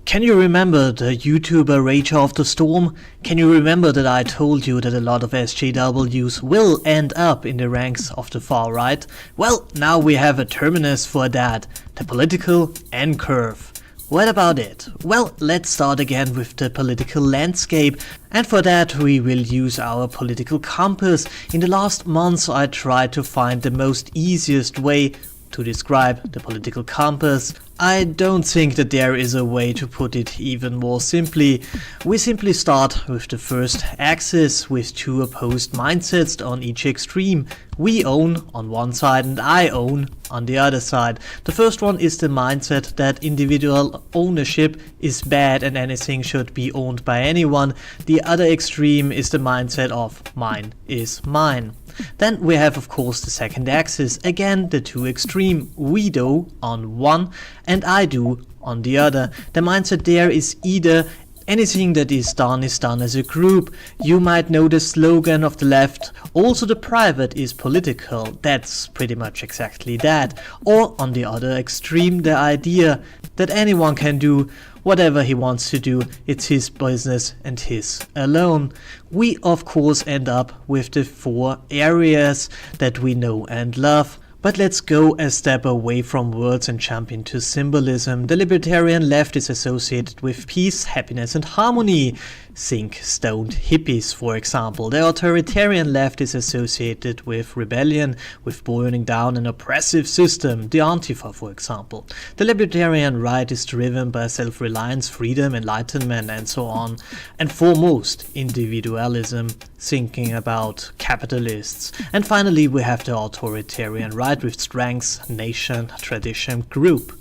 Can you remember the YouTuber Rage of the Storm? Can you remember that I told you that a lot of SJWs will end up in the ranks of the far right? Well, now we have a terminus for that, the political N-curve. What about it? Well, let's start again with the political landscape, and for that we will use our political compass. In the last months I tried to find the most easiest way to describe the political compass. I don't think that there is a way to put it even more simply. We simply start with the first axis with two opposed mindsets on each extreme. We own on one side and I own on the other side. The first one is the mindset that individual ownership is bad and anything should be owned by anyone. The other extreme is the mindset of mine is mine. Then we have of course the second axis, again the two extreme, we do on one and I do on the other. The mindset there is either anything that is done as a group. You might know the slogan of the left, also the private is political, that's pretty much exactly that. Or on the other extreme, the idea that anyone can do whatever he wants to do, it's his business and his alone. We of course end up with the four areas that we know and love. But let's go a step away from words and jump into symbolism. The libertarian left is associated with peace, happiness and harmony. Think stoned hippies, for example. The authoritarian left is associated with rebellion, with burning down an oppressive system, the Antifa, for example. The libertarian right is driven by self-reliance, freedom, enlightenment and so on. And foremost, individualism, thinking about capitalists. And finally we have the authoritarian right with strengths, nation, tradition, group.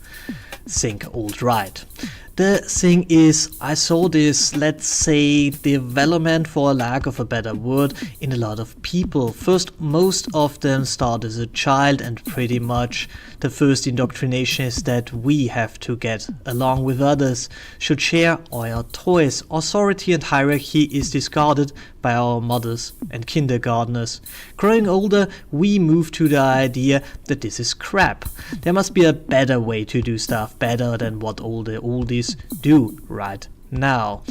Think alt-right. The thing is, I saw this, let's say, development, for a lack of a better word, in a lot of people. First, most of them start as a child and pretty much the first indoctrination is that we have to get along with others, should share our toys. Authority and hierarchy is discarded by our mothers and kindergartners. Growing older, we move to the idea that this is crap. There must be a better way to do stuff, better than what all the oldies do right now.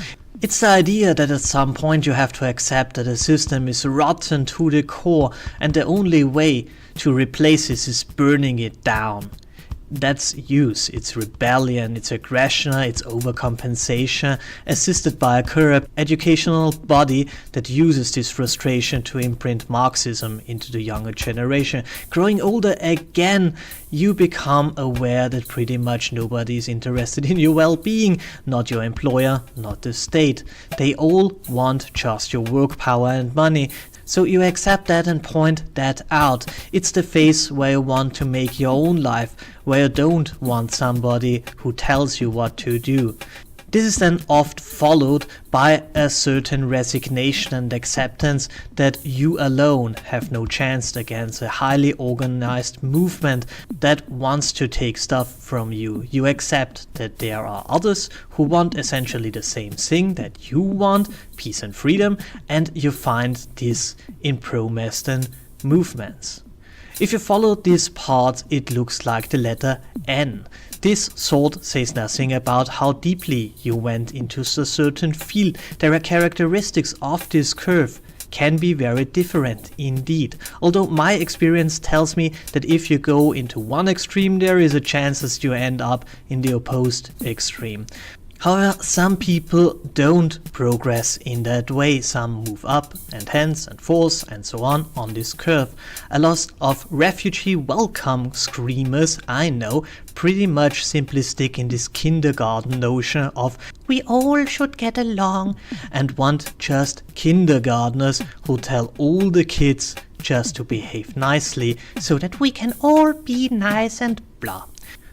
It's the idea that at some point you have to accept that a system is rotten to the core and the only way to replace it is burning it down. That's use, it's rebellion, it's aggression, it's overcompensation, assisted by a corrupt educational body that uses this frustration to imprint Marxism into the younger generation. Growing older again, you become aware that pretty much nobody is interested in your well-being, not your employer, not the state. They all want just your work, power and money. So you accept that and point that out. It's the phase where you want to make your own life, where you don't want somebody who tells you what to do. This is then oft followed by a certain resignation and acceptance that you alone have no chance against a highly organized movement that wants to take stuff from you. You accept that there are others who want essentially the same thing that you want, peace and freedom, and you find this in pro-Western movements. If you follow this part, it looks like the letter N. This thought says nothing about how deeply you went into a certain field. There are characteristics of this curve can be very different indeed. Although my experience tells me that if you go into one extreme, there is a chance that you end up in the opposed extreme. However, some people don't progress in that way. Some move up and hence and forth and so on this curve. A lot of refugee welcome screamers, I know, pretty much simply stick in this kindergarten notion of we all should get along and want just kindergartners who tell all the kids just to behave nicely so that we can all be nice and blah.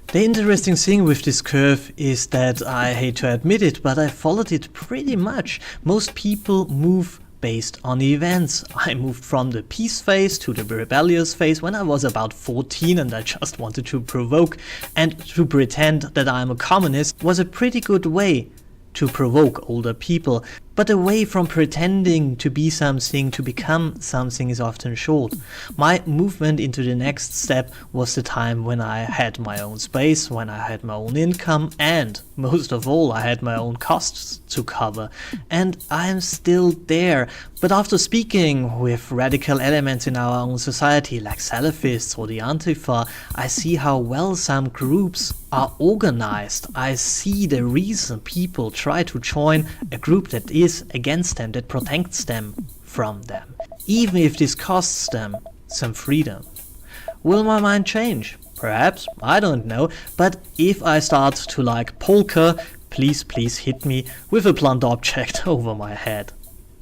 The interesting thing with this curve is that, I hate to admit it, but I followed it pretty much. Most people move based on events. I moved from the peace phase to the rebellious phase when I was about 14 and I just wanted to provoke, and to pretend that I'm a communist was a pretty good way to provoke older people. But the way from pretending to be something to become something is often short. My movement into the next step was the time when I had my own space, when I had my own income, and most of all, I had my own costs to cover. And I am still there. But after speaking with radical elements in our own society, like Salafists or the Antifa, I see how well some groups are organized. I see the reason people try to join a group that is against them, that protects them from them, even if this costs them some freedom. Will my mind change? Perhaps, I don't know, but if I start to like polka, please hit me with a blunt object over my head.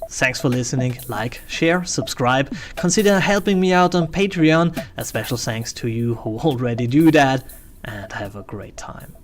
Thanks for listening, like, share, subscribe, consider helping me out on Patreon, a special thanks to you who already do that, and have a great time.